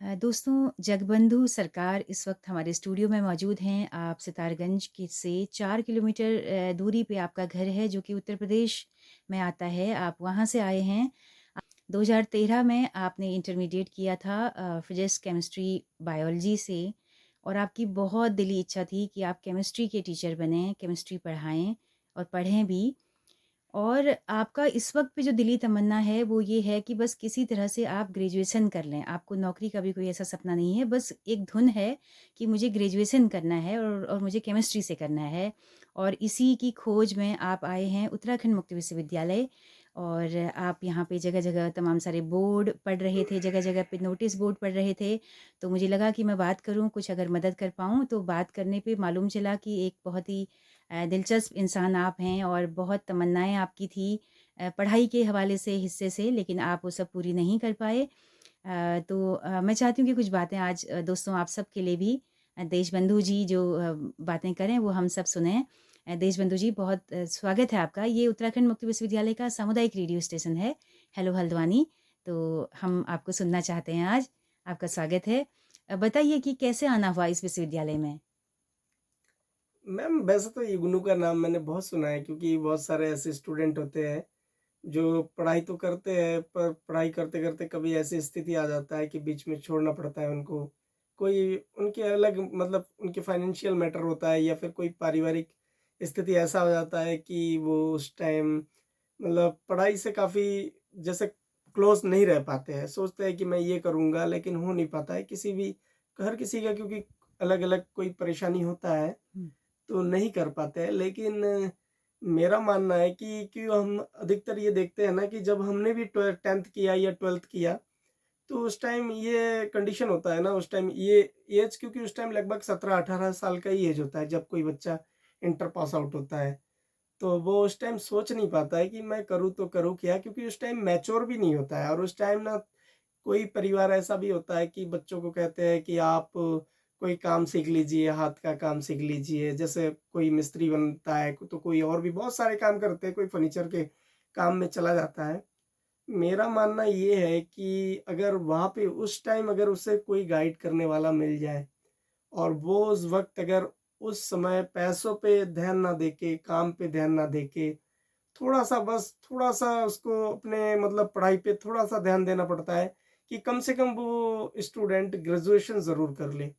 दोस्तों, जगबंधु सरकार इस वक्त हमारे स्टूडियो में मौजूद हैं। आप सितारगंज की से 4 किलोमीटर दूरी पे आपका घर है, जो कि उत्तर प्रदेश में आता है। आप वहाँ से आए हैं। 2013 में आपने इंटरमीडिएट किया था फिजिक्स, केमिस्ट्री, बायोलॉजी से, और आपकी बहुत दिली इच्छा थी कि आप केमिस्ट्री के टीचर बनें, केमिस्ट्री पढ़ाएँ और पढ़ें भी। और आपका इस वक़्त पे जो दिली तमन्ना है वो ये है कि बस किसी तरह से आप ग्रेजुएशन कर लें। आपको नौकरी का भी कोई ऐसा सपना नहीं है, बस एक धुन है कि मुझे ग्रेजुएशन करना है और मुझे केमिस्ट्री से करना है। और इसी की खोज में आप आए हैं उत्तराखंड मुक्त विश्वविद्यालय। और आप यहाँ पे जगह-जगह तमाम सारे बोर्ड पढ़ रहे थे, जगह-जगह पे नोटिस बोर्ड पढ़ रहे थे। तो मुझे लगा कि मैं बात करूँ, कुछ अगर मदद कर पाऊँ। तो बात करने पे मालूम चला कि एक बहुत ही दिलचस्प इंसान आप हैं और बहुत तमन्नाएँ आपकी थी पढ़ाई के हवाले से, हिस्से से, लेकिन आप वो सब पूरी नहीं कर पाए। तो मैं चाहती हूँ कि कुछ बातें आज दोस्तों आप सब के लिए भी देशबंधु जी जो बातें करें वो हम सब सुनें। देशबंधु जी, बहुत स्वागत है आपका। ये उत्तराखंड मुक्त विश्वविद्यालय का सामुदायिक रेडियो स्टेशन है, हेलो हल्द्वानी। तो हम आपको सुनना चाहते हैं आज। आपका स्वागत है। बताइए कि कैसे आना हुआ इस विश्वविद्यालय में? मैम वैसे तो इग्नू का नाम मैंने बहुत सुना है क्योंकि बहुत सारे ऐसे स्टूडेंट होते हैं जो पढ़ाई तो करते हैं पर पढ़ाई करते-करते कभी ऐसी स्थिति आ जाता है कि बीच में छोड़ना पड़ता है उनको। कोई उनके अलग मतलब उनके फाइनेंशियल मैटर होता है या फिर कोई पारिवारिक स्थिति ऐसा हो जाता है कि वो उस टाइम मतलब पढ़ाई से काफ़ी जैसे क्लोज़ नहीं रह पाते हैं। सोचते हैं कि मैं ये करूँगा लेकिन हो नहीं पाता है किसी भी हर किसी का क्योंकि अलग-अलग कोई परेशानी होता है। हुँ। तो नहीं कर पाते हैं। लेकिन मेरा मानना है कि हम अधिकतर ये देखते हैं ना कि जब हमने भी 10th किया या 12th किया, तो उस टाइम ये कंडीशन होता है ना उस टाइम ये ऐज क्योंकि उस टाइम लगभग 17-18 साल का ही ऐज होता है जब कोई बच्चा इंटर पास आउट होता है। तो वो उस टाइम सोच नहीं पाता है कि मैं करूँ तो करूँ क्या? क्योंकि उस टाइम मैच्योर भी नहीं होता है और उस टाइम ना कोई परिवार ऐसा भी होता है कि बच्चों को कहते हैं कि आप कोई काम सीख लीजिए, हाथ का काम सीख लीजिए। जैसे कोई मिस्त्री बनता है, तो कोई और भी बहुत सारे काम करते हैं, कोई फर्नीचर के काम में चला जाता है। मेरा मानना ये है कि अगर वहाँ पे उस टाइम अगर उसे कोई गाइड करने वाला मिल जाए और वो उस वक़्त अगर उस समय पैसों पे ध्यान ना देके, काम पे ध्यान ना देके, थोड़ा-सा बस थोड़ा-सा उसको अपने मतलब पढ़ाई पे थोड़ा-सा ध्यान देना पड़ता है कि कम से कम वो स्टूडेंट ग्रेजुएशन ज़रूर कर ले।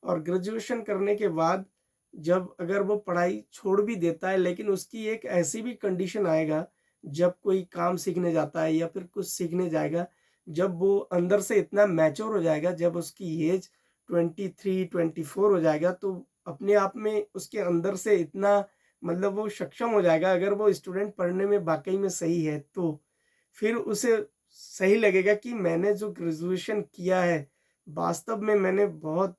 और ग्रेजुएशन करने के बाद जब अगर वो पढ़ाई छोड़ भी देता है लेकिन उसकी एक ऐसी भी कंडीशन आएगा जब कोई काम सीखने जाता है या फिर कुछ सीखने जाएगा, जब वो अंदर से इतना मैच्योर हो जाएगा, जब उसकी एज 23-24 हो जाएगा तो अपने आप में उसके अंदर से इतना मतलब वो सक्षम हो जाएगा अगर वो स्टूडेंट पढ़ने में वाक़ई में सही है तो, फिर उसे सही लगेगा कि मैंने जो ग्रेजुएशन किया है, वास्तव में मैंने बहुत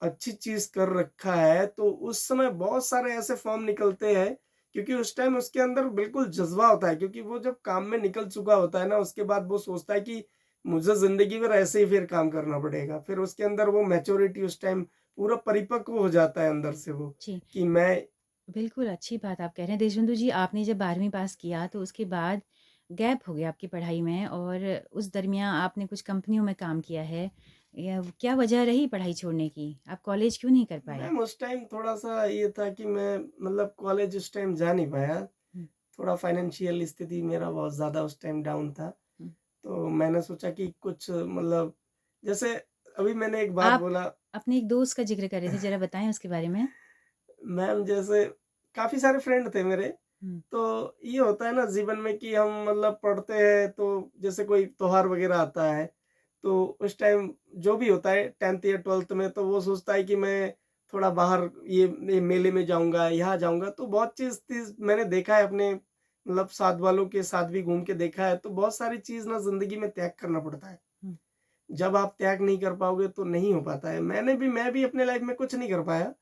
अच्छी चीज़ कर रखा है, तो उस समय बहुत सारे ऐसे फॉर्म निकलते हैं, क्योंकि उस टाइम उसके अंदर बिल्कुल जज़्बा होता है क्योंकि वो जब काम में निकल चुका होता है ना, उसके बाद वो सोचता है कि मुझे ज़िंदगी भर ऐसे ही फिर काम करना पड़ेगा। फिर उसके अंदर वो मैच्योरिटी उस टाइम पूरा परिपक्व हो जाता है अंदर से वो, जी। कि मैं बिल्कुल, अच्छी बात आप कह रहे हैं। देशबंधु जी, आपने जब 12वीं पास किया तो उसके बाद गैप हो गया आपकी पढ़ाई में, और उस दरमियान आपने कुछ कंपनियों में काम किया है। या क्या वजह रही पढ़ाई छोड़ने की? आप कॉलेज क्यों नहीं कर पाए? मैम उस टाइम थोड़ा-सा ये था कि मैं मतलब कॉलेज उस टाइम जा नहीं पाया। हुँ, थोड़ा फाइनेंशियल स्थिति मेरा बहुत ज़्यादा उस टाइम डाउन था। हुँ। तो मैंने सोचा कि कुछ मतलब जैसे अभी मैंने एक बात आप बोला अपने एक दोस्त का ज़िक्र कर रहे थे, ज़रा बताएँ उसके बारे में? मैम जैसे काफ़ी सारे फ्रेंड थे मेरे, हुँ, तो ये होता है ना जीवन में कि हम मतलब पढ़ते हैं तो जैसे कोई त्योहार वग़ैरह आता है, तो उस टाइम जो भी होता है 10th या 12th में तो वो सोचता है कि मैं थोड़ा बाहर ये मेले में जाऊँगा, यहाँ जाऊँगा, तो बहुत चीज़ मैंने देखा है अपने मतलब साथ वालों के साथ भी घूम के देखा है, तो बहुत सारी चीज़ ना ज़िंदगी में त्याग करना पड़ता है। हुँ, जब आप त्याग नहीं कर पाओगे तो नहीं हो पाता है। मैं भी अपने लाइफ़ में कुछ नहीं कर पाया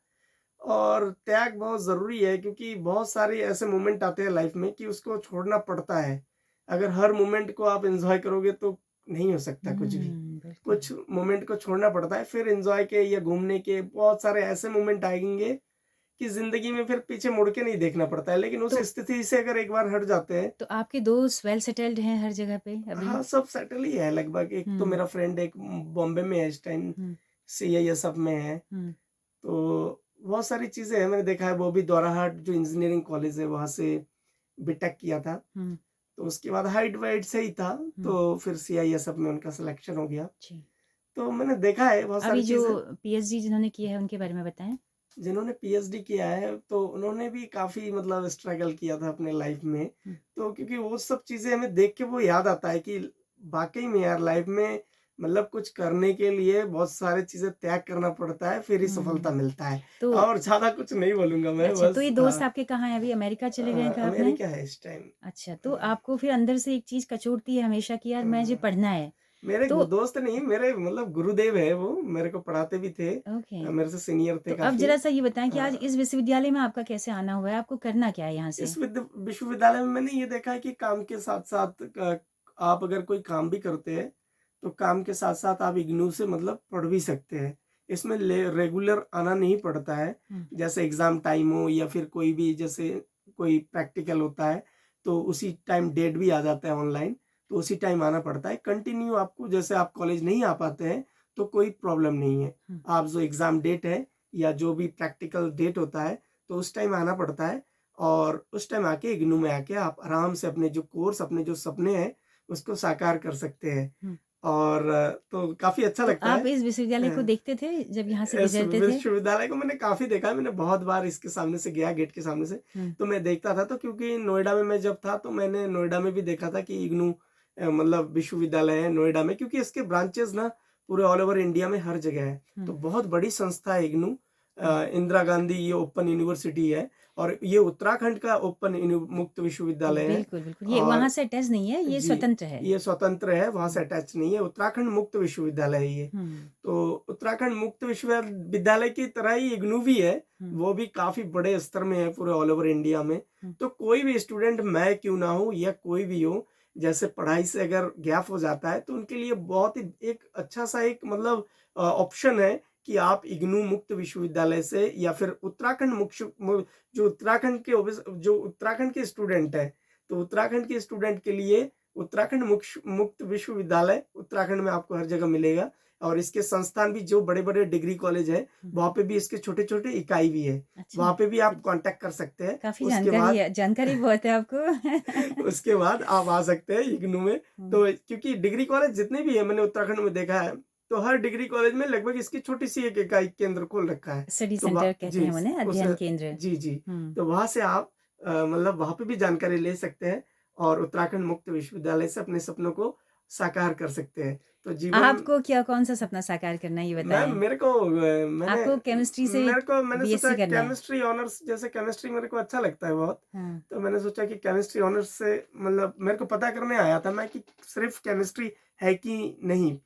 और त्याग बहुत ज़रूरी है क्योंकि बहुत सारे ऐसे मोमेंट आते हैं लाइफ़ में कि उसको छोड़ना पड़ता है। अगर हर मोमेंट को आप एन्जॉय करोगे तो नहीं हो सकता कुछ भी। बिल्कुल। कुछ मोमेंट को छोड़ना पड़ता है फिर एन्जॉय के या घूमने के बहुत सारे ऐसे मोमेंट आएँगे कि ज़िंदगी में फिर पीछे मुड़ के नहीं देखना पड़ता है। लेकिन उस तो स्थिति से अगर एक बार हट जाते हैं, तो आपके दोस्त वेल सेटल्ड हैं हर जगह पे अभी? हाँ, सब सेटल ही है लगभग। एक तो हुँ, मेरा फ्रेंड एक बॉम्बे में है इस टाइम, हुँ, सीआईएसएफ में है। हुँ, तो बहुत सारी चीज़ें हैं, मैंने देखा है। वो भी दोराहाट जो इंजीनियरिंग कॉलेज है वहाँ से बीटेक किया था। हुँ, तो उसके बाद हाइट-वाइट सही था, हुँ, तो फिर सीआईएसएफ में उनका सिलेक्शन हो गया। जी। तो मैंने देखा है बहुत अभी सारी जो चीज़ें। पीएचडी जिन्होंने किया है उनके बारे में बताएँ? जिन्होंने पीएचडी किया है तो उन्होंने भी काफ़ी मतलब स्ट्रगल किया था अपने लाइफ में। हुँ, तो क्योंकि वो सब चीज़ें हमें देख के वो याद आता है कि वाक़ई में यार लाइफ में मतलब कुछ करने के लिए बहुत सारी चीज़ें त्याग करना पड़ता है, फिर ही सफलता हुँ, मिलता है। तो और ज़्यादा कुछ नहीं बोलूँगा मैं, अच्छा, तो बस ये दोस्त हाँ। आपके कहाँ हैं अभी? अमेरिका चले गए हैं कहा आपने? अमेरिका है इस टाइम। अच्छा, तो आपको फिर अंदर से एक चीज़ कचोटती है हमेशा कि यार मुझे अ, पढ़ना है। मेरे तो दोस्त नहीं, मेरे मतलब गुरुदेव है वो, मेरे को पढ़ाते भी थे। ओके, मेरे से सीनियर तो थे अब काफ़ी। ज़रा-सा ये बताएँ कि आज अ इस विश्वविद्यालय में आपका कैसे आना हुआ है? आपको करना क्या है यहाँ से? इस विश्वविद्यालय में मैंने ये देखा है कि काम के साथ-साथ आप अगर कोई काम भी करते हैं, तो काम के साथ-साथ आप इग्नू से मतलब पढ़ भी सकते हैं। इसमें ले रेगुलर आना नहीं पड़ता है। हुँ, जैसे एग्ज़ाम टाइम हो या फिर कोई भी जैसे कोई प्रैक्टिकल होता है, तो उसी टाइम डेट भी आ जाता है ऑनलाइन, तो उसी टाइम आना पड़ता है। कंटिन्यू आपको जैसे आप कॉलेज नहीं आ पाते हैं, तो कोई प्रॉब्लम नहीं है। हुँ, आप जो एग्ज़ाम डेट है या जो भी प्रैक्टिकल डेट होता है, तो उस टाइम आना पड़ता है। और उस टाइम आके इग्नू में आके आप आराम से अपने जो कोर्स, अपने जो सपने हैं, उसको साकार कर सकते हैं। हुँ। और तो काफ़ी अच्छा तो लगता है। आप इस विश्वविद्यालय को अ, देखते थे जब यहाँ से इस गुज़रते थे? विश्वविद्यालय को मैंने काफ़ी देखा है, मैंने बहुत बार इसके सामने से गया, गेट के सामने से, हुँ, तो मैं देखता था। तो क्योंकि नोएडा में मैं जब था, तो मैंने नोएडा में भी देखा था कि इग्नू मतलब विश्वविद्यालय है नोएडा में, क्योंकि इसके ब्रांचेज़ ना पूरे ऑल ओवर इंडिया में हर जगह है। हुँ, तो बहुत बड़ी संस्था है इग्नू। हुँ। इंदिरा गांधी ये ओपन यूनिवर्सिटी है, और ये उत्तराखंड का ओपन मुक्त विश्वविद्यालय है। बिल्कुल, बिल्कुल। ये वहाँ और से अटैच नहीं है, ये जी, स्वतंत्र है। ये स्वतंत्र है, वहाँ से हुँ, अटैच नहीं है, उत्तराखंड मुक्त विश्वविद्यालय है ये। हुँ, तो उत्तराखंड मुक्त विश्वविद्यालय की तरह ही इग्नू भी है, हुँ, वो भी काफ़ी बड़े स्तर में है पूरे ऑल ओवर इंडिया में। हुँ। तो कोई भी स्टूडेंट, मैं क्यों ना हूँ या कोई भी हो, जैसे पढ़ाई से अगर गैप हो जाता है, तो उनके लिए बहुत ही एक अच्छा-सा एक मतलब ऑप्शन है कि आप इग्नू मुक्त विश्वविद्यालय से या फिर उत्तराखंड जो उत्तराखंड के जो उत्तराखंड के स्टूडेंट हैं, तो उत्तराखंड के स्टूडेंट के लिए उत्तराखंड मुक्त विश्वविद्यालय उत्तराखंड में आपको हर जगह मिलेगा। और इसके संस्थान भी जो बड़े-बड़े डिग्री कॉलेज हैं, हुँ। वहाँ पे भी इसके छोटे-छोटे इकाई भी है। अच्छा, वहाँ पे भी तो आप कॉन्टैक्ट कर सकते हैं। काफ़ी उसके जानकारी बाद है जानकारी बहुत है आपको। उसके बाद आप आ सकते हैं इग्नू में। हुँ, तो क्योंकि डिग्री कॉलेज जितने भी हैं, मैंने उत्तराखंड में देखा है, तो हर डिग्री कॉलेज में लगभग इसकी छोटी-सी एक इकाई केंद्र खोल रखा है। स्टडी तो वहाँ सेंटर कहते जी, हैं उन्हें, उस अध्ययन केंद्र। जी, जी। हुँ। तो वहाँ से आप मतलब वहाँ पे भी जानकारी ले सकते हैं, और उत्तराखंड मुक्त विश्वविद्यालय से अपने सपनों को साकार कर सकते हैं। तो जीवन आपको क्या कौन-सा सपना साकार करना है ये मैं बताएँ? मेरे को आपको केमिस्ट्री से मैंने सोचा बीएससी करना है? केमिस्ट्री ऑनर्स, जैसे केमिस्ट्री मेरे को अच्छा लगता है बहुत। हाँ, तो मैंने सोचा कि केमिस्ट्री ऑनर्स से मतलब मेरे को पता करने आया था मैं कि सिर्फ़ केमिस्ट्री है कि नहीं।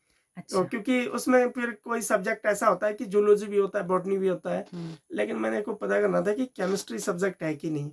तो अच्छा। क्योंकि उसमें फिर कोई सब्जेक्ट ऐसा होता है कि ज़ूलॉजी भी होता है, बॉटनी भी होता है। हुँ। लेकिन मेरे को पता करना था कि केमिस्ट्री सब्जेक्ट है कि नहीं।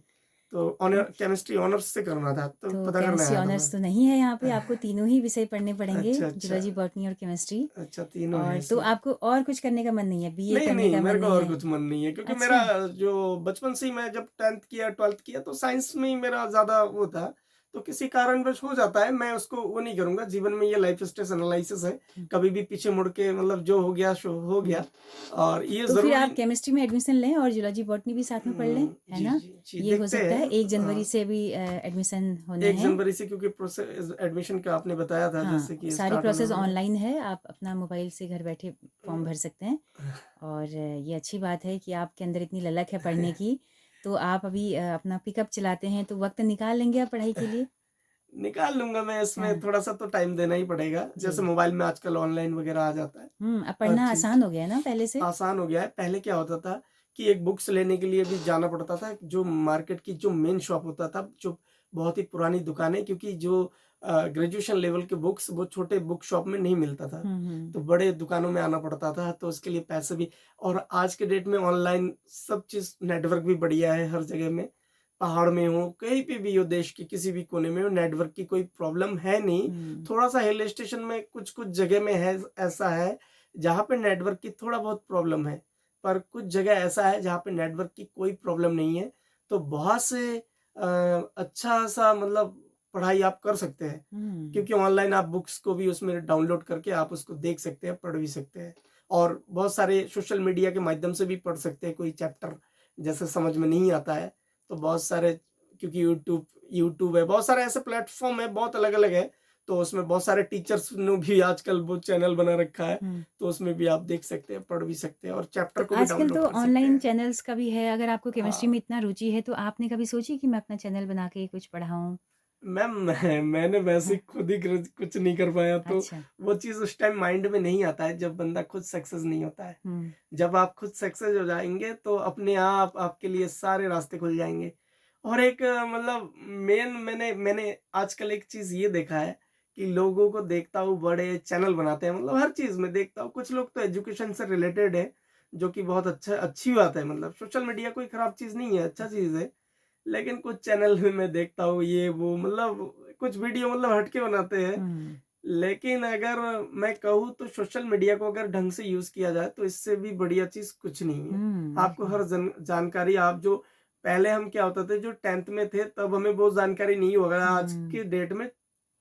तो केमिस्ट्री ऑनर्स से करना था, तो तो पता करने केमिस्ट्री आया था ऑनर्स मैं। तो नहीं है यहाँ पे, आपको तीनों ही विषय पढ़ने पड़ेंगे, अच्छा, अच्छा। ज़ूलॉजी, बॉटनी और केमिस्ट्री। अच्छा, तीनों है और तो इसमें। आपको और कुछ करने का मन नहीं है, बीए नहीं, करने नहीं, का मन मेरे को नहीं और है? कुछ मन नहीं है, क्योंकि मेरा अच्छा। जो बचपन से ही, मैं जब 10th किया, 12th किया, तो साइंस में ही मेरा ज़्यादा वो था। तो किसी कारणवश हो जाता है, मैं उसको वो नहीं करूँगा। जीवन में ये लाइफ स्टेज एनालिसिस है, हुँ, कभी भी पीछे मुड़ के मतलब जो हो गया सो हो हुँ। गया। और ये तो फिर ज़रूरी आप केमिस्ट्री में एडमिशन लें और ज़ूलॉजी, बॉटनी भी साथ में पढ़ लें, है जी, ना? जी, जी, ये हो देखते सकता है, हैं। 1 जनवरी से भी एडमिशन होने 1 हैं। जनवरी से, क्योंकि एडमिशन का आपने बताया था हाँ, जैसे कि सारी स्टार्ट होने प्रोसेस वाला है। ऑनलाइन है, आप अपना मोबाइल से घर बैठे फॉर्म भर सकते हैं। और ये अच्छी बात है कि आपके अंदर इतनी ललक है पढ़ने की, तो आप अभी अपना पिकअप चलाते हैं, तो वक़्त निकाल लेंगे आप पढ़ाई के लिए? निकाल लूँगा मैं, इसमें हाँ, थोड़ा-सा तो टाइम देना ही पड़ेगा। जैसे जी। मोबाइल में आजकल ऑनलाइन वगैरह आ जाता है, अब हर पढ़ना चीज़। आसान हो गया है ना पहले से? आसान हो गया है। पहले क्या होता था कि एक बुक्स लेने के लिए भी जाना पड़ता था, जो मार्केट की जो मेन शॉप होता था, जो बहुत ही पुरानी दुकानें, क्योंकि जो ग्रेजुएशन लेवल के बुक्स वो छोटे बुक शॉप में नहीं मिलता था। हुँ, हुँ। तो बड़े दुकानों में आना पड़ता था, तो उसके लिए पैसे भी। और आज के डेट में ऑनलाइन सब चीज़, नेटवर्क भी बढ़िया है हर जगह में। पहाड़ में हो, कहीं पे भी हो, देश के किसी भी कोने में हो, नेटवर्क की कोई प्रॉब्लम है नहीं। हुँ, थोड़ा-सा हिल स्टेशन में कुछ-कुछ जगह में है, ऐसा है जहाँ पे नेटवर्क की थोड़ा बहुत प्रॉब्लम है। पर कुछ जगह ऐसा है जहाँ पे नेटवर्क की कोई प्रॉब्लम नहीं है, तो बहुत से अच्छा-सा मतलब पढ़ाई आप कर सकते हैं। हुँ। क्योंकि ऑनलाइन आप बुक्स को भी उसमें डाउनलोड करके आप उसको देख सकते हैं, पढ़ भी सकते हैं। और बहुत सारे सोशल मीडिया के माध्यम से भी पढ़ सकते हैं, कोई चैप्टर जैसे समझ में नहीं आता है, तो बहुत सारे क्योंकि यूट्यूब यूट्यूब है, बहुत सारे ऐसे प्लेटफ़ॉर्म है, बहुत अलग-अलग है, तो उसमें बहुत सारे टीचर्स ने भी आजकल वो चैनल बना रखा है, हुँ। तो उसमें भी आप देख सकते हैं, पढ़ भी सकते हैं और तो चैप्टर को भी आजकल तो डाउनलोड कर सकते ऑनलाइन हैं। चैनल्स का भी है, अगर आपको केमिस्ट्री हाँ। में इतना रुचि है, तो आपने कभी सोची कि मैं अपना चैनल बना के कुछ पढ़ाऊँ? मैम मैंने वैसे हाँ, खुद ही कुछ नहीं कर पाया, तो अच्छा। वो चीज़ उस टाइम माइंड में नहीं आता है जब बंदा खुद सक्सेस नहीं होता है। हुँ, जब आप खुद सक्सेस हो जाएँगे तो अपने आप आपके लिए सारे रास्ते खुल जाएँगे। और एक मतलब मेन मैंने मैंने आजकल एक चीज़ ये देखा है कि लोगों को देखता हूँ बड़े चैनल बनाते हैं, मतलब हर चीज़ में देखता हूँ। कुछ लोग तो एजुकेशन से रिलेटेड है, जो कि बहुत अच्छी बात है, मतलब सोशल मीडिया कोई खराब चीज़ नहीं है, अच्छा चीज़ है। लेकिन कुछ चैनल भी मैं देखता हूँ ये वो मतलब कुछ वीडियो मतलब हट के बनाते हैं। हुँ, लेकिन अगर मैं कहूँ तो सोशल मीडिया को अगर ढंग से यूज़ किया जाए तो इससे भी बढ़िया चीज़ कुछ नहीं है। हुँ, आपको हर जानकारी आप जो पहले हम क्या होता था जो 10th में थे तब हमें वो जानकारी नहीं होगा। आज हुँ। के डेट में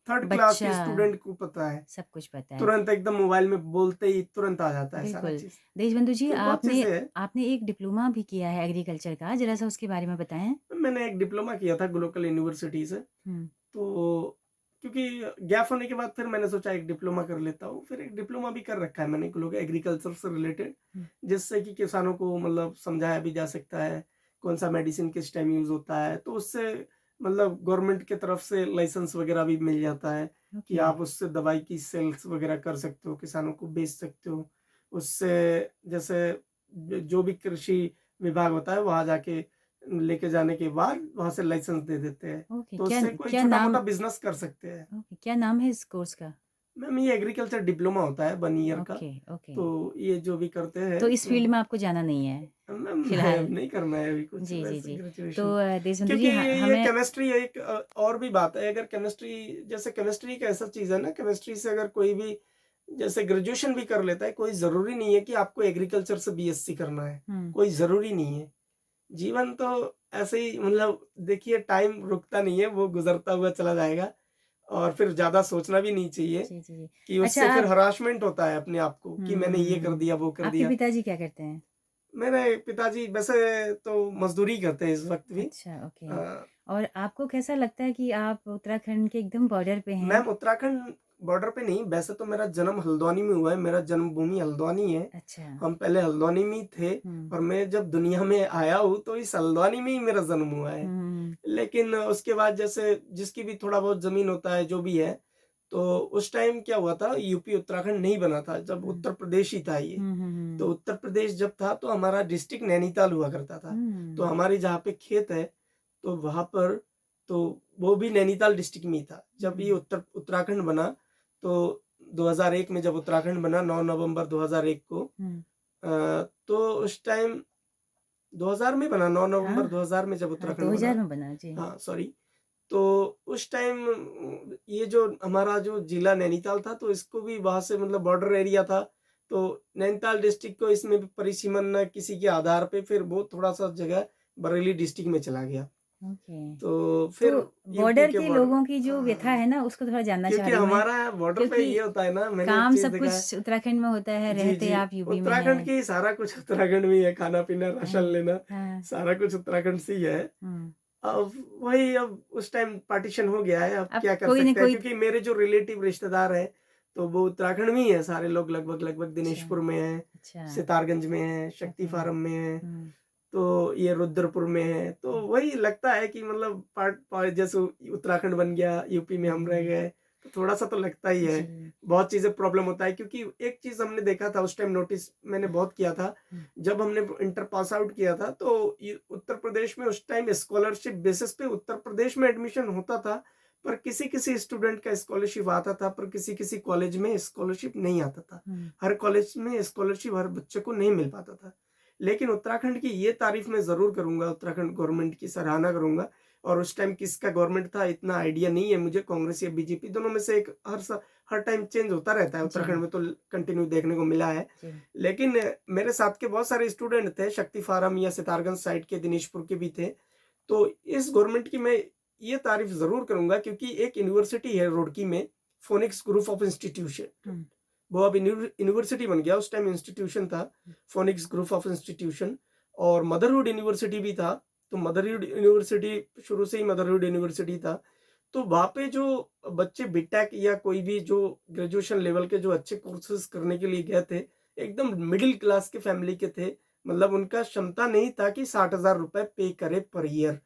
3rd क्लास बच्चा के स्टूडेंट को पता है। सब कुछ पता है। तुरंत एकदम मोबाइल में बोलते ही तुरंत आ जाता है सारा बिल्कुल। चीज़। देशबंधु जी, तो बहुत आपने चीज़ें हैं। आपने एक डिप्लोमा भी किया है एग्रीकल्चर का, ज़रा-सा उसके बारे में बताएँ? मैंने एक डिप्लोमा किया था ग्लोबल यूनिवर्सिटी से। हुँ, तो क्योंकि गैप होने के बाद फिर मैंने सोचा एक डिप्लोमा कर लेता हूँ। फिर एक डिप्लोमा भी कर रखा है मैंने एग्रीकल्चर से रिलेटेड, हुँ, जिससे कि किसानों को मतलब समझाया भी जा सकता है, कौन-सा मेडिसिन किस टाइम यूज़ होता है। तो उससे मतलब गवर्नमेंट की तरफ से लाइसेंस वगैरह भी मिल जाता है कि ओके। आप उससे दवाई की सेल्स वगैरह कर सकते हो, किसानों को बेच सकते हो। उससे जैसे जो भी कृषि विभाग होता है वहाँ जाके लेके जाने के बाद वहाँ से लाइसेंस दे देते हैं। ओके, तो क्या उससे कोई क्या नाम छोटा-मोटा बिज़नेस कर सकते हैं। ओके, क्या नाम है इस कोर्स का? मैम ये एग्रीकल्चर डिप्लोमा होता है 1 ईयर का, ओके, ओके। तो ये जो भी करते हैं तो इस तो फ़ील्ड में आपको जाना नहीं है, मैम फिलहाल? नहीं करना है अभी कुछ जी, जी, वैसे जी। तो ग्रेजुएशन। देशबंधु क्योंकि जी, ये हमें केमिस्ट्री एक और भी बात है, अगर केमिस्ट्री जैसे केमिस्ट्री एक ऐसा चीज़ है ना, केमिस्ट्री से अगर कोई भी जैसे ग्रेजुएशन भी कर लेता है, कोई ज़रूरी नहीं है कि आपको एग्रीकल्चर से बीएससी करना है, हुँ, कोई ज़रूरी नहीं है। जीवन तो ऐसे ही मतलब देखिए टाइम रुकता नहीं है, वो गुज़रता हुआ चला जाएगा और फिर ज़्यादा सोचना भी नहीं चाहिए जी, जी, जी। कि अच्छा उससे फिर आप हरासमेंट होता है अपने आप को कि मैंने ये कर हुँ, दिया, वो कर आपके दिया। पिताजी क्या करते हैं? मेरे पिताजी वैसे तो मज़दूरी करते हैं इस वक़्त भी। अच्छा, ओके। अ, और आपको कैसा लगता है कि आप उत्तराखंड के एकदम बॉर्डर पे हैं? मैम उत्तराखंड बॉर्डर पे नहीं, वैसे तो मेरा जन्म हल्द्वानी में हुआ है, मेरा जन्मभूमि हल्द्वानी है। अच्छा। हम पहले हल्द्वानी में ही थे हुँ, और मैं जब दुनिया में आया हूँ तो इस हल्द्वानी में ही मेरा जन्म हुआ है। हुँ, हुँ, हुँ। लेकिन उसके बाद जैसे जिसकी भी थोड़ा बहुत ज़मीन होता है, जो भी है, तो उस टाइम क्या हुआ था यूपी उत्तराखंड नहीं बना था, जब हुँ, उत्तर प्रदेश ही था ये। हुँ, हुँ, तो हुँ। उत्तर प्रदेश जब था तो हमारा डिस्ट्रिक्ट नैनीताल हुआ करता था। तो हुँ, हमारी जहाँ पे खेत है, तो वहाँ पर तो वो भी नैनीताल डिस्ट्रिक्ट में ही था। जब ये हुँ, उत्तराखंड बना तो 2001 में जब उत्तराखंड बना 9 नवंबर 2001 को हुँ। तो उस टाइम 2000 में बना 9 हाँ, नवंबर 2000 में जब हाँ, उत्तराखंड बना। 2000 में बना। जी। हाँ, सॉरी। तो उस टाइम ये जो हमारा जो जिला नैनीताल था तो इसको भी वहाँ से मतलब बॉर्डर एरिया था। तो नैनीताल डिस्ट्रिक्ट को इसमें भी परिसीमन किसी के आधार पे फिर वो थोड़ा-सा जगह बरेली डिस्ट्रिक्ट में चला गया। ओके। तो तो फिर यूपी बॉर्डर के के बॉर्डर लोगों की जो व्यथा हाँ, है ना, उसको थोड़ा जानना चाह क्योंकि रही हूँ मैं, हमारा बॉर्डर पे क्योंकि ये होता है ना, मैंने एक काम चीज़ सब देखा है। कुछ उत्तराखंड में होता है, जी, रहते जी। आप यूपी में उत्तराखंड हैं। की सारा कुछ उत्तराखंड में ही है, खाना-पीना, राशन हाँ, लेना, हाँ। सारा कुछ उत्तराखंड से ही है। हुँ। अब वही अब उस टाइम पार्टीशन हो गया है, अब अब क्या कर कोई न सकते हैं कोई क्योंकि मेरे जो रिलेटिव रिश्तेदार हैं, तो वो उत्तराखंड में ही हैं सारे लोग लगभग अच्छा, दिनेशपुर में हैं, अच्छा, सितारगंज में हैं, शक्ति ओके। फार्म में हैं, हुँ, तो ये रुद्रपुर में हैं। तो हुँ, वही लगता है कि मतलब पार्ट पार्ट जैसे उत्तराखंड बन गया, यूपी में हम रह हुँ। गए, तो थोड़ा-सा तो लगता ही है। जी। बहुत चीज़ें प्रॉब्लम होता है क्योंकि एक चीज़ हमने देखा था उस टाइम नोटिस मैंने बहुत किया था, हुँ, जब हमने इंटर पास आउट किया था तो ये उत्तर प्रदेश में उस टाइम स्कॉलरशिप बेसिस पे उत्तर प्रदेश में एडमिशन होता था, पर किसी-किसी स्टूडेंट का स्कॉलरशिप आता था, पर किसी-किसी कॉलेज में स्कॉलरशिप नहीं आता था। हुँ, हर कॉलेज में स्कॉलरशिप हर बच्चे को नहीं मिल पाता था। लेकिन उत्तराखंड की ये तारीफ़ मैं ज़रूर करूँगा, उत्तराखंड गवर्नमेंट की सराहना करूँगा और उस टाइम किसका गवर्नमेंट था इतना आइडिया नहीं है मुझे, कांग्रेस या बीजेपी दोनों में से एक हर टाइम चेंज होता रहता है, जी, उत्तराखंड में तो कंटिन्यू देखने को मिला है। जी। लेकिन मेरे साथ के बहुत सारे स्टूडेंट थे, शक्ति फार्म या सितारगंज साइड के, दिनेशपुर के भी थे। तो इस गवर्नमेंट की मैं ये तारीफ ज़रूर करूँगा, क्योंकि एक यूनिवर्सिटी है रुड़की में, फोनिक्स ग्रुप ऑफ इंस्टीट्यूशन। हुँ, वो अब यूनिवर्सिटी बन गया, उस टाइम इंस्टीट्यूशन था, हुँ। Phonics group of institution. और मदरहुड यूनिवर्सिटी भी था। तो मदरहुड यूनिवर्सिटी शुरू से ही मदरहुड यूनिवर्सिटी था। तो वहाँ पे जो बच्चे बीटेक या कोई भी जो ग्रेजुएशन लेवल के जो अच्छे कोर्सेज करने के लिए गए थे, एकदम मिडिल क्लास के फैमिली के थे। मतलब उनका क्षमता नहीं था कि 60,000 रुपए पे करे पर ईयर।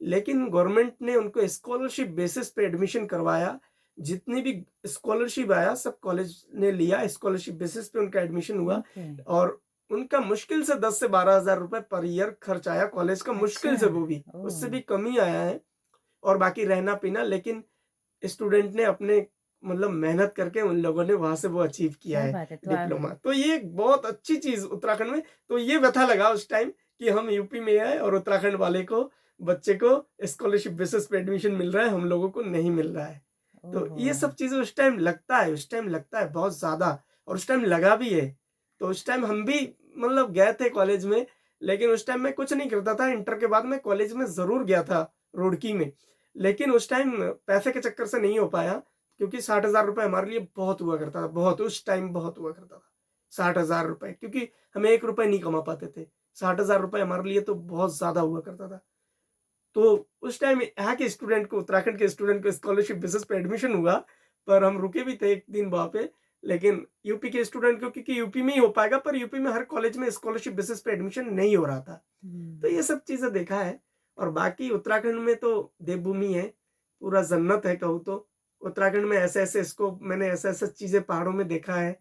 लेकिन गवर्नमेंट ने उनको स्कॉलरशिप बेसिस पे एडमिशन करवाया। जितनी भी स्कॉलरशिप आया सब कॉलेज ने लिया, स्कॉलरशिप बेसिस पे उनका एडमिशन हुआ। ओके। और उनका मुश्किल से 10 से 12,000 रुपए पर ईयर खर्च आया कॉलेज का, अच्छा। मुश्किल से, वो भी उससे ओह! भी कम ही आया है। और बाकी रहना पीना, लेकिन स्टूडेंट ने अपने मतलब मेहनत करके उन लोगों ने वहां से वो अचीव किया क्या है बात है! तो आप डिप्लोमा। तो ये एक बहुत अच्छी चीज उत्तराखंड में। तो ये व्यथा लगा उस टाइम कि हम यूपी में आए और उत्तराखंड वाले को, बच्चे को स्कॉलरशिप बेसिस पे एडमिशन मिल रहा है, हम लोगों को नहीं मिल रहा है। तो ओहो! ये सब चीजें उस टाइम लगता है, उस टाइम लगता है बहुत ज्यादा। और उस टाइम लगा भी है। तो उस टाइम हम भी मतलब गए थे कॉलेज में। लेकिन उस टाइम मैं कुछ नहीं करता था। इंटर के बाद मैं कॉलेज में जरूर गया था, रुड़की में। लेकिन उस टाइम पैसे के चक्कर से नहीं हो पाया, क्योंकि 60,000 रुपए हमारे लिए बहुत हुआ करता था, बहुत, उस टाइम बहुत हुआ करता था। 60,000 रुपए, क्योंकि हम 1 रुपए नहीं कमा पाते थे। 60,000 रुपए हमारे लिए तो बहुत ज्यादा हुआ करता था। तो उस टाइम यहाँ के स्टूडेंट को, उत्तराखंड के स्टूडेंट को स्कॉलरशिप बेसिस पे एडमिशन हुआ। पर हम रुके भी थे एक दिन वहाँ पे। लेकिन यूपी के स्टूडेंट को, क्योंकि यूपी में ही हो पाएगा, पर यूपी में हर कॉलेज में स्कॉलरशिप बेसिस पे एडमिशन नहीं हो रहा था। तो हुँ। ये सब चीज़ें देखा है। और बाकी उत्तराखंड में तो देवभूमि है, पूरा जन्नत है कहूँ तो। उत्तराखंड में ऐसे-ऐसे स्कोप, मैंने ऐसे-ऐसे चीज़ें पहाड़ों में देखा है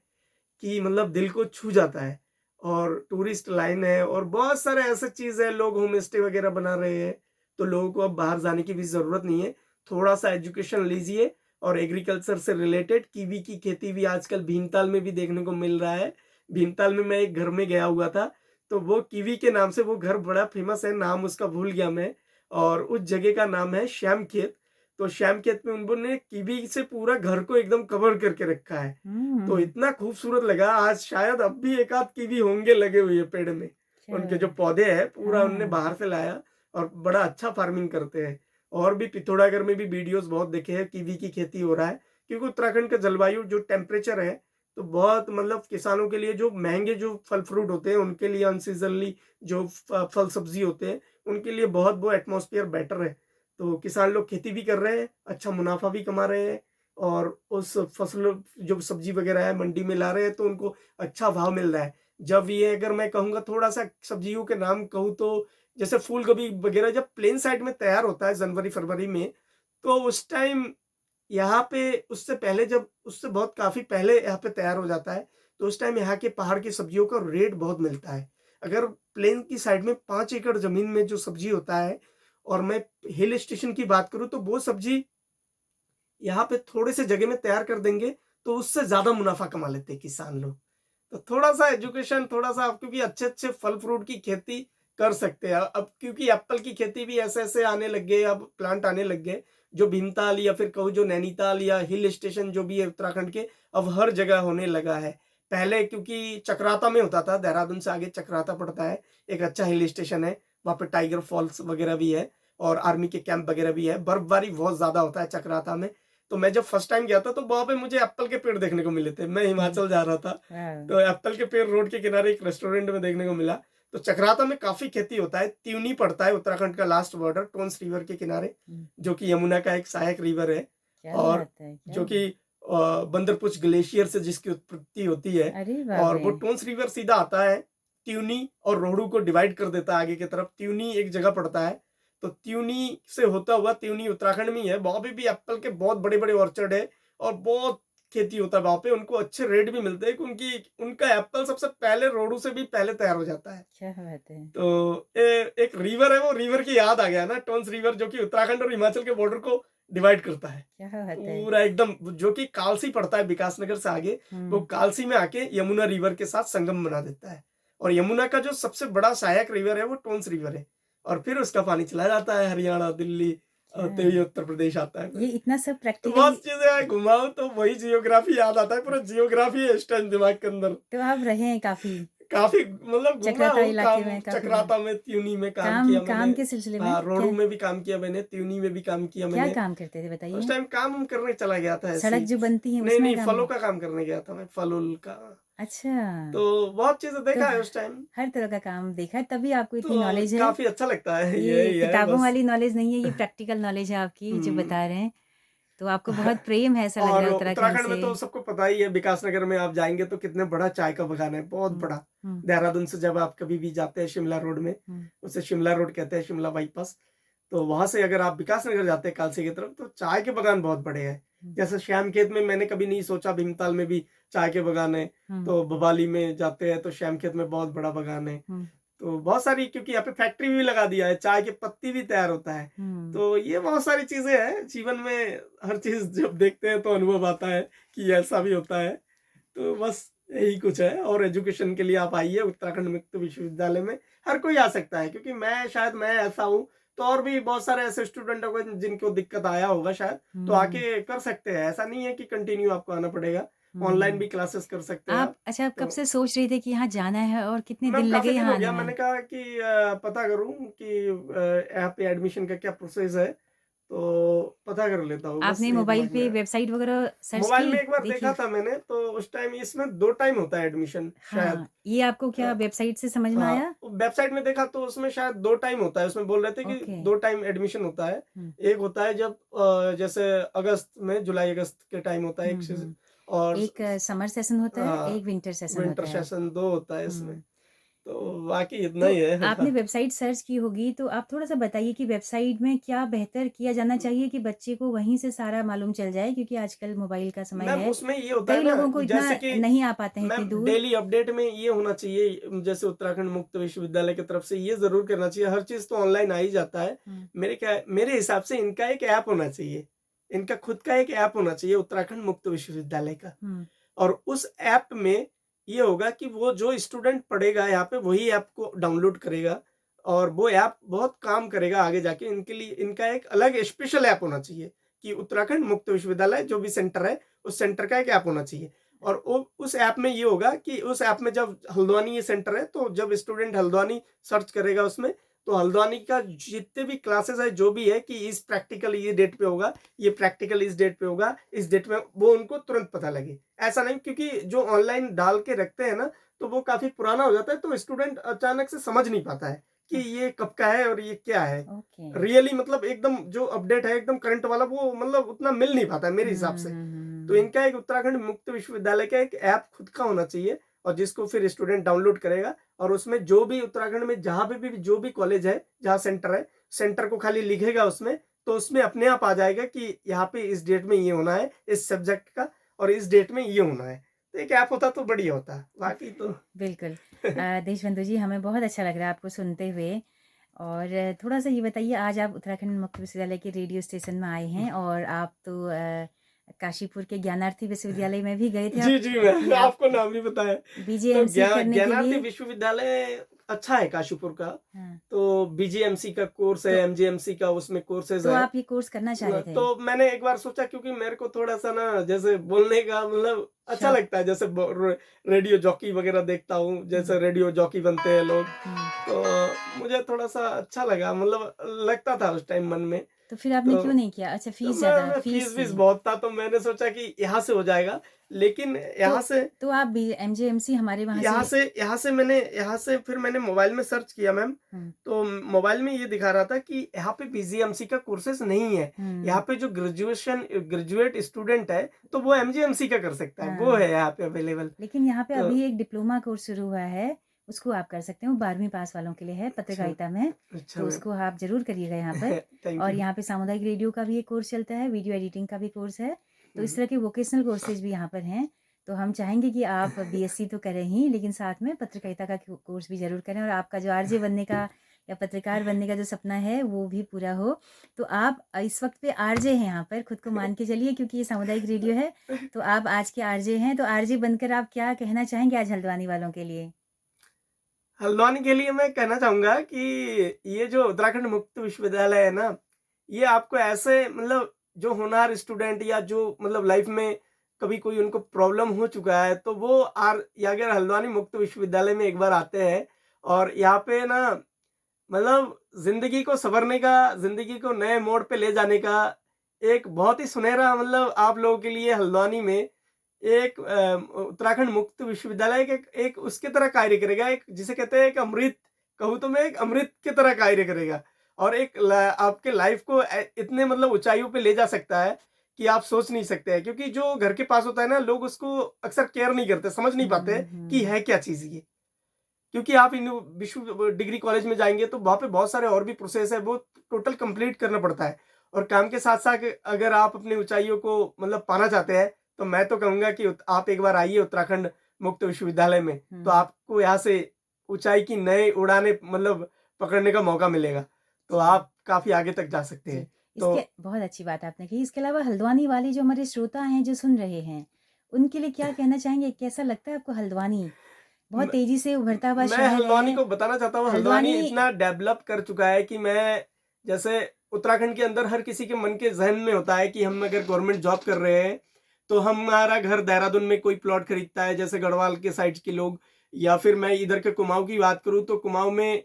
कि मतलब दिल को छू जाता है। और टूरिस्ट लाइन है और बहुत सारे ऐसे चीज़ है, लोग होम स्टे वगैरह बना रहे हैं। तो लोगों को अब बाहर जाने की भी ज़रूरत नहीं है। थोड़ा-सा एजुकेशन लीजिए और एग्रीकल्चर से रिलेटेड कीवी की खेती भी आजकल भीमताल में भी देखने को मिल रहा है। भीमताल में मैं एक घर में गया हुआ था, तो वो कीवी के नाम से वो घर बड़ा फ़ेमस है, नाम उसका भूल गया मैं। और उस जगह का नाम है श्याम खेत। तो श्याम खेत में उन्होंने कीवी से पूरा घर को एकदम कवर करके रखा है। तो हुँ। इतना खूबसूरत लगा, आज शायद अब भी एक आध कीवी होंगे लगे हुए हैं पेड़ में। क्या उनके जो पौधे हैं पूरा उनने हाँ। बाहर से लाया। और बड़ा अच्छा फार्मिंग करते हैं। और भी पिथौरागढ़ में भी वीडियोस बहुत देखे हैं, कीवी की खेती हो रहा है। क्योंकि उत्तराखंड का जलवायु जो टेम्परेचर है, तो बहुत मतलब किसानों के लिए जो महंगे जो फल फ्रूट होते हैं, उनके लिए अनसीजनली जो फल सब्जी होते हैं, उनके लिए बहुत वो एटमॉस्फेयर बेटर है। तो किसान लोग खेती भी कर रहे हैं, अच्छा मुनाफा भी कमा रहे हैं। और उस फसल जो सब्जी वगैरह है मंडी में ला रहे हैं, तो उनको अच्छा भाव मिल रहा है। जब ये, अगर मैं कहूँगा थोड़ा सा सब्जियों के नाम कहूँ, तो जैसे फूल गोभी वगैरह जब प्लेन साइड में तैयार होता है जनवरी फरवरी में, तो उस टाइम यहाँ पे, उससे पहले, जब उससे बहुत काफी पहले यहाँ पे तैयार हो जाता है, तो उस टाइम यहाँ के पहाड़ की सब्जियों का रेट बहुत मिलता है। अगर प्लेन की साइड में 5 एकड़ जमीन में जो सब्जी होता है, और मैं हिल स्टेशन की बात करूँ, तो वो सब्जी यहाँ पे थोड़े से जगह में तैयार कर देंगे, तो उससे ज्यादा मुनाफा कमा लेते हैं किसान लोग। तो थोड़ा-सा एजुकेशन, थोड़ा-सा आप, क्योंकि अच्छे-अच्छे फल फ्रूट की खेती कर सकते हैं। अब क्योंकि एप्पल की खेती भी ऐसे-ऐसे आने लग गए, अब प्लांट आने लग गए, जो भीमताल या फिर कहूँ जो नैनीताल या हिल स्टेशन जो भी है उत्तराखंड के, अब हर जगह होने लगा है। पहले क्योंकि चक्राता में होता था, देहरादून से आगे चक्राता पड़ता है, एक अच्छा हिल स्टेशन है, वहाँ पे टाइगर फॉल्स वगैरह भी है और आर्मी के कैंप वगैरह भी है। बर्फबारी बहुत ज़्यादा होता है चक्राता में। तो मैं जब फर्स्ट टाइम गया था, तो वहाँ पे मुझे एप्पल के पेड़ देखने को मिले थे। मैं हुँ। हिमाचल जा रहा था। वाह! तो एप्पल के पेड़ रोड के किनारे एक रेस्टोरेंट में देखने को मिला। तो चक्राता में काफ़ी खेती होता है। त्यूनी पड़ता है उत्तराखंड का लास्ट बॉर्डर टोन्स रिवर के किनारे, हुँ। जो कि यमुना का एक सहायक रिवर है। क्या और बात है! क्या जो कि बंदरपुछ ग्लेशियर से जिसकी उत्पत्ति होती है। अरे बाप और रे! वो टोन्स रिवर सीधा आता है, त्यूनी और रोहडू को डिवाइड कर देता है आगे की तरफ। त्यूनी एक जगह पड़ता है। तो त्यूनी से होता हुआ, त्यूनी उत्तराखंड में ही है, वहाँ पे भी एप्पल के बहुत बड़े-बड़े ऑर्चर्ड है और बहुत खेती होता है वहाँ पे। उनको अच्छे रेट भी मिलते हैं, क्योंकि उनका एप्पल सबसे पहले रोहडू से भी पहले तैयार हो जाता है। क्या बात है! तो एक रिवर है, वो रिवर की याद आ गया ना, टोन्स रिवर, जो कि उत्तराखंड और हिमाचल के बॉर्डर को डिवाइड करता है। क्या बात है! पूरा एकदम, जो कि कालसी पड़ता है विकासनगर से आगे, वो हुँ। कालसी में आके यमुना रिवर के साथ संगम बना देता है। और यमुना का जो सबसे बड़ा सहायक रिवर है वो टोन्स रिवर है। और फिर उसका पानी चला जाता है हरियाणा, दिल्ली होते हुए अच्छा, उत्तर प्रदेश आता है ये फिर। इतना सब तो प्रैक्टिकली बहुत चीज़ें हैं, घुमाऊँ तो वही जियोग्राफी याद आता है, पूरा जियोग्राफी है इस टाइम दिमाग के अंदर। तो आप रहे हैं काफ़ी, काफ़ी मतलब घूमा चक्राता हूँ, इलाके काम में काफ़ी दिन। चक्राता में, त्यूनी में काम काम किया मैंने। काम के सिलसिले में हाँ, रोहड़ू क्या में भी काम किया मैंने, त्यूनी में भी काम किया क्या मैंने। काम करते थे उस बताइए? टाइम काम करने चला गया था ऐसे सड़क ही। जो बनती है नहीं, उसमें नहीं, काम फलों है? का काम करने गया था मैं, फल-वूल का। अच्छा, तो बहुत चीज़ें तो देखा है उस टाइम, हर तरह का काम देखा है तभी आपको इतनी तो नॉलेज है। काफ़ी अच्छा लगता है, ये यही है किताबों बस। वाली नॉलेज नहीं है, ये प्रैक्टिकल नॉलेज है आपकी जो हुँ। बता रहे हैं। तो आपको बहुत प्रेम है ऐसा लग और रहा है उत्तराखंड उत्तराखंड से। में तो सबको पता ही है, विकासनगर में आप जाएँगे तो कितने बड़ा चाय का बागान है, बहुत हुँ, बड़ा। हुँ, देहरादून से जब आप कभी भी जाते हैं शिमला रोड में, हुँ, उसे शिमला रोड कहते हैं, शिमला बाईपास। तो वहाँ से अगर आप विकासनगर जाते हैं कालसी की तरफ, तो चाय के बागान बहुत बड़े हैं। हुँ, जैसे श्याम खेत में मैंने कभी नहीं सोचा भीमताल में भी चाय के बागान है, हुँ, तो भवाली में जाते हैं तो श्याम खेत में बहुत बड़ा बागान है। हुँ, तो बहुत सारी, क्योंकि यहाँ पे फैक्ट्री भी लगा दिया है, चाय की पत्ती भी तैयार होता है। हुँ। तो ये बहुत सारी चीज़ें हैं जीवन में, हर चीज़ जब देखते हैं तो अनुभव आता है कि ऐसा भी होता है। तो बस यही कुछ है, और एजुकेशन के लिए आप आइए उत्तराखंड मुक्त विश्वविद्यालय में, हर कोई आ सकता है, क्योंकि मैं ऐसा हूँ, तो और भी बहुत सारे ऐसे स्टूडेंट होंगे जिनको दिक्कत आया होगा शायद, तो हुँ, आके कर सकते हैं। ऐसा नहीं है कि कंटिन्यू आपको आना पड़ेगा, ऑनलाइन हुँ। भी क्लासेस कर सकते हैं आप आप। अच्छा कब तो से सोच रहे थे कि यहाँ जाना है और कितने दिन मैम लगे काफ़ी दिन यहाँ हो आने गया, में? मैंने कहा कि पता करूँ कि यहाँ पे एडमिशन का क्या प्रोसेस है, तो पता कर लेता हूँ, बस आपने ये मोबाइल दिमाग में पे आया। वेबसाइट वगैरह सर्च मोबाइल की? में एक बार देखा देखिए था मैंने, तो उस टाइम इसमें 2 टाइम होता है एडमिशन शायद। हाँ, ये आपको क्या अ, वेबसाइट से समझ में हाँ, आया? वेबसाइट में देखा तो उसमें शायद 2 टाइम होता है, उसमें बोल रहे थे कि ओके। 2 टाइम एडमिशन होता है। हुँ, एक होता है जब जैसे अगस्त में, जुलाई-अगस्त के टाइम होता है एक हुँ, सीज़न, हुँ। और एक समर सेशन होता है, एक विंटर सेशन विंटर होता है। सेशन 2 होता है इसमें। हुँ। तो बाकी इतना तो ही है। आपने वेबसाइट सर्च की होगी, तो आप थोड़ा-सा बताइए कि वेबसाइट में क्या बेहतर किया जाना चाहिए कि बच्चे को वहीं से सारा मालूम चल जाए? क्योंकि आजकल मोबाइल का समय मैम है, उसमें ये होता है कई ना, लोगों को इतना जैसे कि नहीं आ पाते हैं इतनी मैम दूर। डेली अपडेट में ये होना चाहिए, जैसे उत्तराखंड मुक्त विश्वविद्यालय की तरफ से ये ज़रूर करना चाहिए, हर चीज़ तो ऑनलाइन आ ही जाता है। हुँ, मेरे हिसाब से इनका एक ऐप होना चाहिए। इनका खुद का एक ऐप होना चाहिए उत्तराखंड मुक्त विश्वविद्यालय का। हुँ, और उस ऐप में ये होगा कि वो जो स्टूडेंट पढ़ेगा यहाँ पे वही ऐप को डाउनलोड करेगा, और वो ऐप बहुत काम करेगा आगे जाके। इनके लिए इनका एक अलग स्पेशल ऐप होना चाहिए कि उत्तराखंड मुक्त विश्वविद्यालय जो भी सेंटर है, उस सेंटर का एक ऐप होना चाहिए। और वो उस ऐप में ये होगा कि उस ऐप में जब हल्द्वानी ये सेंटर है, तो जब स्टूडेंट हल्द्वानी सर्च करेगा उसमें, तो हल्द्वानी का जितने भी क्लासेस है, जो भी है कि इस प्रैक्टिकल ये डेट पे होगा, ये प्रैक्टिकल इस डेट पे होगा, इस डेट में, वो उनको तुरंत पता लगे। ऐसा नहीं, क्योंकि जो ऑनलाइन डाल के रखते हैं ना, तो वो काफ़ी पुराना हो जाता है, तो स्टूडेंट अचानक से समझ नहीं पाता है कि हाँ, ये कब का है और ये क्या है। ओके। रियली मतलब एकदम जो अपडेट है, एकदम करंट वाला, वो मतलब उतना मिल नहीं पाता है मेरे हुँ, हिसाब हुँ, से। हुँ, तो हुँ। इनका एक उत्तराखंड मुक्त विश्वविद्यालय का एक ऐप खुद का होना चाहिए, और जिसको फिर स्टूडेंट डाउनलोड करेगा, और उसमें जो भी उत्तराखंड में जहाँ पे भी जो भी कॉलेज है, जहाँ सेंटर है, सेंटर को खाली लिखेगा उसमें, तो उसमें अपने आप आ जाएगा कि यहाँ पे इस डेट में ये होना है, इस सब्जेक्ट का, और इस डेट में ये होना है। तो एक ऐप होता तो बढ़िया होता। बाकी तो बिल्कुल। देशबंधु जी हमें बहुत अच्छा लग रहा है आपको सुनते हुए और थोड़ा-सा ये बताइए आज आप उत्तराखंड मुक्त विश्वविद्यालय के रेडियो स्टेशन में आए हैं और आप तो काशीपुर के ज्ञानार्थी विश्वविद्यालय में भी गए थे आप जी, जी, कि मैं आप आपको नाम भी बताया। तो बीजेएमसी करने के ज्ञानार्थी लिए विश्वविद्यालय अच्छा है काशीपुर का। हाँ, तो बीजीएमसी का कोर्स है, तो एमजीएमसी का उसमें कोर्सेज़ तो है। आप ये कोर्स करना चाह रहे थे? तो मैंने एक बार सोचा, क्योंकि मेरे को थोड़ा-सा ना जैसे बोलने का मतलब अच्छा शौक लगता है, जैसे रेडियो जॉकी वगैरह देखता हूँ, हुँ, जैसे रेडियो जॉकी बनते हैं लोग, हुँ। तो मुझे थोड़ा-सा अच्छा लगा, मतलब लगता था उस टाइम मन में। तो फिर आपने तो क्यों नहीं किया? अच्छा तो फ़ीस ज़्यादा मैं फ़ीस फीस-वीस थी। बहुत था, तो मैंने सोचा कि यहाँ से हो जाएगा, लेकिन तो यहाँ से तो आप बी एमजेएमसी हमारे वहाँ से यहाँ से फिर मैंने मोबाइल में सर्च किया मैम, हुँ, तो मोबाइल में ये दिखा रहा था कि यहाँ पे बीजीएमसी का कोर्सेज़ नहीं है। यहाँ हुँ, पे जो ग्रेजुएट स्टूडेंट है, तो वो एमजीएमसी का कर सकता है, वो हाँ। है यहाँ पे अवेलेबल। लेकिन यहाँ पे तो अभी एक डिप्लोमा कोर्स शुरू हुआ है, उसको आप कर सकते हो, 12वीं पास वालों के लिए है अच्छा, पत्रकारिता में, अच्छा तो मैम, उसको आप ज़रूर करिएगा यहाँ पर। थैंक और यू। यहाँ पे सामुदायिक रेडियो का भी एक कोर्स चलता है, वीडियो एडिटिंग का भी कोर्स है, तो इस हुँ। तरह के वोकेशनल कोर्सेज़ भी यहाँ पर हैं। तो हम चाहेंगे कि आप बीएससी तो करें ही, लेकिन साथ में पत्रकारिता का कोर्स भी ज़रूर करें और आपका जो आरजे बनने का या पत्रकार बनने का जो सपना है, वो भी पूरा हो। तो आप इस वक़्त पे आरजे हैं यहाँ पर, खुद को मान के चलिए क्योंकि ये सामुदायिक रेडियो है। तो आप आज के आरजे हैं, तो आरजे बनकर आप क्या कहना चाहेंगे आज हल्द्वानी वालों के लिए? हल्द्वानी के लिए मैं कहना चाहूँगा कि ये जो उत्तराखंड मुक्त विश्वविद्यालय है ना, ये आपको ऐसे मतलब जो होनहार स्टूडेंट या जो मतलब लाइफ में कभी कोई उनको प्रॉब्लम हो चुका है, तो वो यागर हल्द्वानी मुक्त विश्वविद्यालय में एक बार आते हैं और यहाँ पे ना मतलब ज़िंदगी को सँवरने का, ज़िंदगी को नए मोड़ पे ले जाने का एक बहुत ही सुनहरा मतलब आप लोगों के लिए हल्द्वानी में एक उत्तराखंड मुक्त विश्वविद्यालय एक एक उसके तरह कार्य करेगा, एक जिसे कहते हैं एक अमृत, कहूँ तो मैं एक अमृत की तरह कार्य करेगा और एक आपके लाइफ को इतने मतलब ऊंचाइयों पे ले जा सकता है कि आप सोच नहीं सकते हैं, क्योंकि जो घर के पास होता है ना, लोग उसको अक्सर केयर नहीं करते, समझ नहीं पाते कि हुँ। है क्या चीज़ ये। क्योंकि आप इन विश्व डिग्री कॉलेज में जाएँगे तो वहाँ पे बहुत सारे और भी प्रोसेस है, वो टोटल कंप्लीट करना पड़ता है और काम के साथ-साथ अगर आप अपनी ऊँचाइयों को मतलब पाना चाहते हैं, तो मैं तो कहूँगा कि आप एक बार आइए उत्तराखंड मुक्त विश्वविद्यालय में, तो हुँ, आपको यहाँ से ऊँचाई की नई उड़ानें मतलब पकड़ने का मौका मिलेगा। तो जी, आप काफ़ी आगे तक जा सकते जी। हैं। इसके तो बहुत अच्छी बात आपने कही। इसके अलावा हल्द्वानी वाले जो हमारे श्रोता हैं, जो सुन रहे हैं, उनके लिए क्या कहना चाहेंगे? कैसा लगता है आपको हल्द्वानी? बहुत म तेज़ी से उभरता हुआ मैं शहर हल्द्वानी है। को बताना चाहता हूँ, हल्द्वानी हल्द्वानी इतना डेवलप कर चुका है कि मैं जैसे उत्तराखंड के अंदर हर किसी के मन के ज़हन में होता है कि हम अगर गवर्नमेंट जॉब कर रहे हैं, तो हमारा घर देहरादून में कोई प्लॉट खरीदता है, जैसे गढ़वाल के साइड के लोग, या फिर मैं इधर के कुमाऊँ की बात करूँ, तो कुमाऊँ में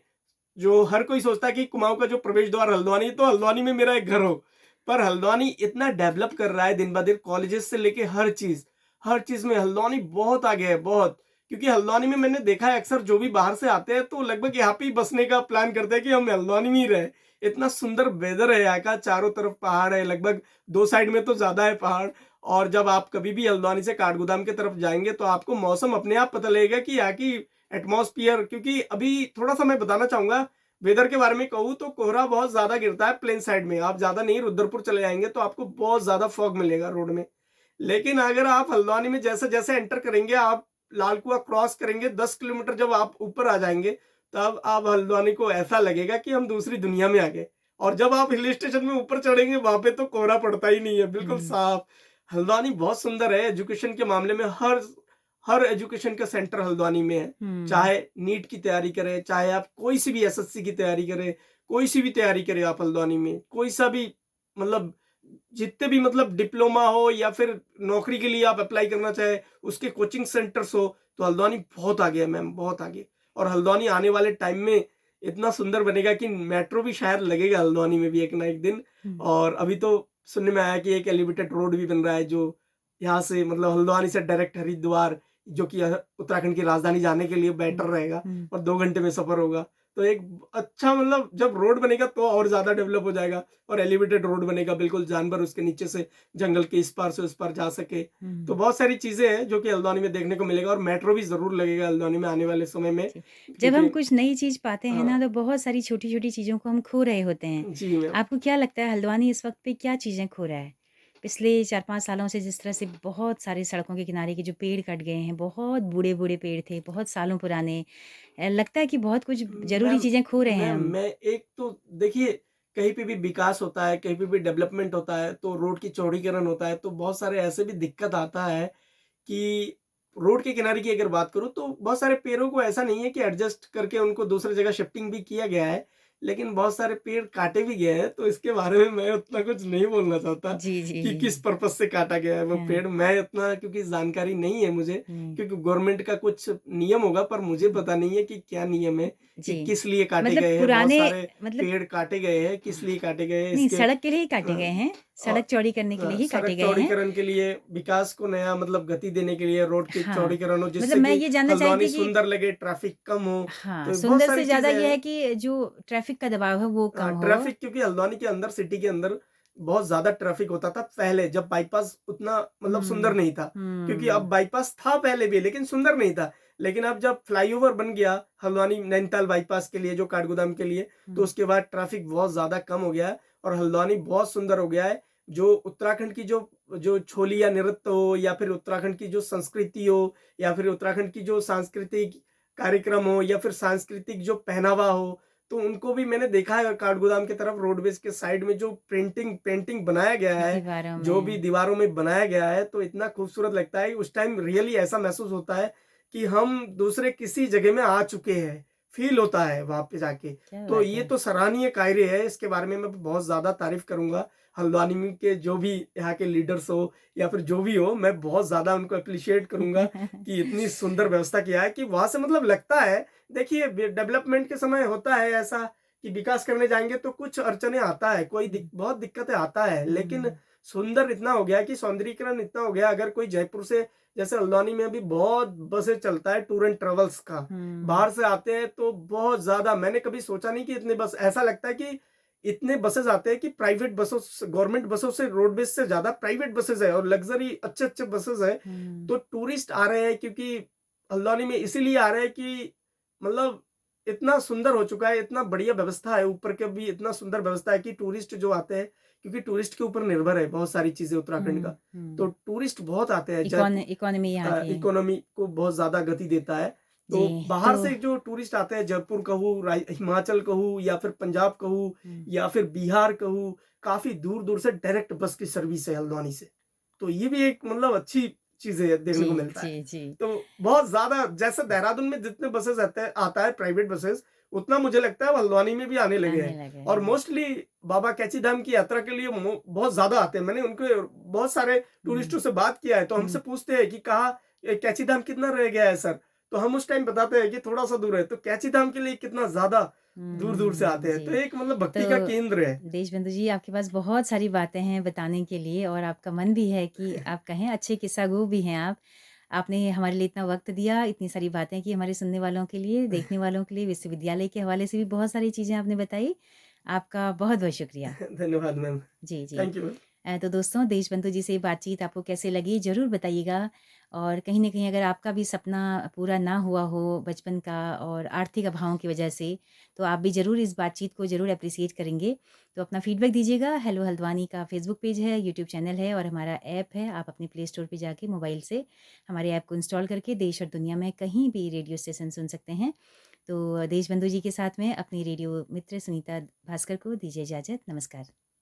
जो हर कोई सोचता है कि कुमाऊँ का जो प्रवेश द्वार हल्द्वानी है, तो हल्द्वानी में मेरा एक घर हो। पर हल्द्वानी इतना डेवलप कर रहा है दिन-ब-दिन, कॉलेजेस से लेके हर चीज़ में हल्द्वानी बहुत आगे है, बहुत। क्योंकि हल्द्वानी में मैंने देखा है अक्सर जो भी बाहर से आते हैं, तो लगभग यहाँ पे ही बसने का प्लान करते हैं कि हम हल्द्वानी में ही रहें। इतना सुंदर वेदर है यहाँ का, चारों तरफ पहाड़ है, लगभग 2 साइड में तो ज़्यादा है पहाड़। और जब आप कभी भी हल्द्वानी से काठगोदाम की तरफ जाएँगे, तो आपको मौसम अपने आप पता लगेगा कि यहाँ की एटमॉस्फियर, क्योंकि अभी थोड़ा-सा मैं बताना चाहूँगा वेदर के बारे में कहूँ तो कोहरा बहुत ज़्यादा गिरता है प्लेन साइड में। आप ज़्यादा नहीं रुद्रपुर चले जाएँगे तो आपको बहुत ज़्यादा फॉग मिलेगा रोड में। लेकिन अगर आप हल्द्वानी में जैसे-जैसे एंटर करेंगे, आप लाल कुआँ क्रॉस करेंगे, 10 किलोमीटर जब आप ऊपर आ जाएँगे, तब आप हल्द्वानी को ऐसा लगेगा कि हम दूसरी दुनिया में आ गए। और जब आप हिल स्टेशन में ऊपर चढ़ेंगे, वहाँ पे तो कोहरा पड़ता ही नहीं है, बिल्कुल हुँ, साफ। हल्द्वानी बहुत सुंदर है एजुकेशन के मामले में, हर एजुकेशन का सेंटर हल्द्वानी में है। हुँ। चाहे नीट की तैयारी करें, चाहे आप कोई सी भी एसएससी की तैयारी करें, कोई सी भी तैयारी करें आप हल्द्वानी में, कोई सा भी मतलब जितने भी मतलब डिप्लोमा हो या फिर नौकरी के लिए आप अप्लाई करना चाहें, उसके कोचिंग सेंटर्स हो, तो हल्द्वानी बहुत आगे है मैम, बहुत आगे। और हल्द्वानी आने वाले टाइम में इतना सुंदर बनेगा कि मेट्रो भी शायद लगेगा हल्द्वानी में भी एक ना एक दिन। हुँ। और अभी तो सुनने में आया कि एक एलिवेटेड रोड भी बन रहा है, जो यहाँ से मतलब हल्द्वानी से डायरेक्ट हरिद्वार, जो कि उत्तराखंड की राजधानी जाने के लिए हुँ, बेटर रहेगा हुँ। और 2 घंटे में सफ़र होगा। तो एक अच्छा मतलब जब रोड बनेगा तो और ज़्यादा डेवलप हो जाएगा और एलिवेटेड रोड बनेगा, बिल्कुल जानवर उसके नीचे से जंगल के इस पार से उस पार जा सके। तो हुँ। बहुत सारी चीज़ें हैं जो कि हल्द्वानी में देखने को मिलेगा और मेट्रो भी ज़रूर लगेगा हल्द्वानी में आने वाले समय में, जी। जब हम क्योंकि कुछ नई चीज़ पाते हैं हाँ, ना, तो बहुत सारी छोटी-छोटी चीज़ों को हम खो रहे होते हैं। जी मैम। आपको क्या लगता है हल्द्वानी इस वक़्त पे क्या चीज़ें खो रहा है? पिछले 4-5 सालों से जिस तरह से बहुत सारे सड़कों के किनारे के जो पेड़ कट गए हैं, बहुत बूढ़े-बूढ़े पेड़ थे, बहुत सालों पुराने। लगता है कि बहुत कुछ ज़रूरी मैम चीज़ें खो रहे हैं मैम हम। मैं एक तो देखिए, कहीं पे भी विकास होता है, कहीं पे भी डेवलपमेंट होता है, तो रोड की चौड़ीकरण होता है, तो बहुत सारे ऐसे भी दिक्कत आता है कि रोड के किनारे की अगर बात करूँ तो बहुत सारे पेड़ों को ऐसा नहीं है कि एडजस्ट करके उनको दूसरी जगह शिफ्टिंग भी किया गया है, लेकिन बहुत सारे पेड़ काटे भी गए हैं, तो इसके बारे में मैं उतना कुछ नहीं बोलना चाहता जी, जी, कि जी। किस पर्पज़ से काटा गया है वो हाँ। पेड़। मैं उतना क्योंकि जानकारी नहीं है मुझे, हुँ, क्योंकि गवर्नमेंट का कुछ नियम होगा, पर मुझे हुँ। पता नहीं है कि क्या नियम है, कि जी। किस लिए काटे मतलब गए हैं। बहुत पुराने सारे मतलब पेड़ काटे गए हैं, किस हाँ। लिए काटे गए हैं नहीं, इसके सड़क के लिए ही काटे हाँ। गए हैं। सड़क और चौड़ी करने के लिए ही काटे सड़क गए हैं। चौड़ीकरण के लिए, विकास को नया मतलब गति देने के लिए रोड की हाँ, चौड़ीकरण हो, मतलब जिससे मैं कि ये जानना चाह रही हल्द्वानी थी कि सुंदर लगे, ट्रैफिक कम हो। हाँ, तो बहुत सुंदर सारी से ज़्यादा चीज़ें ये हैं। है कि जो ट्रैफ़िक का दबाव है वो कम हो। ट्रैफिक क्योंकि हल्द्वानी के अंदर सिटी के अंदर बहुत ज़्यादा ट्रैफिक होता था पहले, जब बाईपास उतना मतलब सुंदर हुँ, नहीं था। क्योंकि अब हुँ, बाईपास था पहले भी, लेकिन सुंदर नहीं था। लेकिन अब जब फ्लाईओवर बन गया हल्द्वानी नैनीताल बाईपास के लिए, जो काठगोदाम के लिए, तो हुँ, उसके बाद ट्रैफिक बहुत ज़्यादा कम हो गया है और हल्द्वानी बहुत सुंदर हो गया है। जो उत्तराखंड की जो जो छोलिया नृत्य हो, या फिर उत्तराखंड की जो संस्कृति हो, या फिर उत्तराखंड की जो सांस्कृतिक कार्यक्रम हो, या फिर सांस्कृतिक जो पहनावा हो, तो उनको भी मैंने देखा है काठगोदाम की तरफ रोडवेज के साइड में जो पेंटिंग बनाया गया है, दीवारों जो भी में। दीवारों में बनाया गया है, तो इतना खूबसूरत लगता है। उस टाइम रियली ऐसा महसूस होता है कि हम दूसरे किसी जगह में आ चुके हैं। फ़ील होता है वहाँ पे जाके। क्या तो बात ये है! तो सराहनीय कार्य है, इसके बारे में मैं बहुत ज़्यादा तारीफ़ करूँगा। हल्द्वानी में के जो भी यहाँ के लीडर्स हो या फिर जो भी हो, मैं बहुत ज़्यादा उनको एप्रिशिएट करूँगा कि इतनी सुंदर व्यवस्था किया है कि वहाँ से मतलब लगता है, देखिए डेवलपमेंट के समय होता है ऐसा कि विकास करने जाएँगे तो कुछ अड़चनें आता है, कोई हुँ, बहुत दिक्कतें आता है, लेकिन हुँ, सुंदर इतना हो गया है कि सौंदर्यीकरण इतना हो गया, अगर कोई जयपुर से, जैसे हल्द्वानी में अभी बहुत बसें चलता है टूर एंड ट्रेवल्स का, हुँ, बाहर से आते हैं तो बहुत ज़्यादा, मैंने कभी सोचा नहीं कि इतने बस, ऐसा लगता है कि इतने बसेस आते हैं कि प्राइवेट बसों से, गवर्नमेंट बसों से, रोडवेज से ज़्यादा प्राइवेट बसेस है और लग्ज़री अच्छे-अच्छे बसेस हैं। हुँ, तो टूरिस्ट आ रहे हैं क्योंकि हल्द्वानी में इसीलिए आ रहे हैं कि मतलब इतना सुंदर हो चुका है, इतना बढ़िया व्यवस्था है, ऊपर के भी इतना सुंदर व्यवस्था है कि टूरिस्ट जो आते हैं, क्योंकि टूरिस्ट के ऊपर निर्भर है बहुत सारी चीज़ें उत्तराखंड हुँ, का। तो हुँ। टूरिस्ट बहुत आते हैं, जयपुर इकोनॉमी यहाँ की इकोनॉमी को बहुत ज़्यादा गति देता है। जी, तो तो बाहर से जो टूरिस्ट आते हैं, जयपुर कहूँ, हिमाचल कहूँ या फिर पंजाब कहूँ हुँ, या फिर बिहार कहूँ, काफ़ी दूर-दूर से डायरेक्ट बस की सर्विस है हल्द्वानी से। तो ये भी एक मतलब अच्छी चीज़ है, देखने जी, को मिलता है। जी, जी। तो बहुत ज़्यादा, जैसे देहरादून में जितने बसेस आते हैं, आता है प्राइवेट बसेस, उतना मुझे लगता है हल्द्वानी में भी आने लगे आने हैं। लगे और हैं। मोस्टली बाबा कैची धाम की यात्रा के लिए बहुत ज़्यादा आते हैं। मैंने उनके बहुत सारे हुँ, टूरिस्टों से बात किया है, तो हमसे हुँ, पूछते हैं कि कहाँ कैची धाम कितना रह गया है सर? तो हम उस टाइम बताते हैं कि थोड़ा-सा दूर है। तो कैची धाम के लिए कितना ज़्यादा दूर-दूर से आते हैं। तो जी। एक मतलब तो भक्ति का केंद्र है। देशबंधु जी आपके पास बहुत सारी बातें हैं बताने के लिए और आपका मन भी है कि आप कहें अच्छे किस्सा-गो भी हैं आप। आपने हमारे लिए इतना वक़्त दिया, इतनी सारी बातें की हमारे सुनने वालों के लिए, देखने वालों के लिए, विश्वविद्यालय के हवाले से भी बहुत सारी चीज़ें आपने बताई। आपका बहुत-बहुत शुक्रिया। धन्यवाद मैम। जी, जी। Thank you ma'am. तो दोस्तों देशबंधु जी से बातचीत आपको कैसे लगी ज़रूर बताइएगा और कहीं न कहीं अगर आपका भी सपना पूरा ना हुआ हो बचपन का और आर्थिक अभावों की वजह से, तो आप भी ज़रूर इस बातचीत को ज़रूर एप्रिशिएट करेंगे। तो अपना फीडबैक दीजिएगा। हेलो हल्द्वानी का फेसबुक पेज है, यूट्यूब चैनल है और हमारा ऐप है। आप अपने प्ले स्टोर पे जाके मोबाइल से हमारे ऐप को इंस्टॉल करके देश और दुनिया में कहीं भी रेडियो स्टेशन सुन सकते हैं। तो देशबंधु जी के साथ में अपनी रेडियो मित्र सुनीता भास्कर को दीजिए इजाज़त। नमस्कार।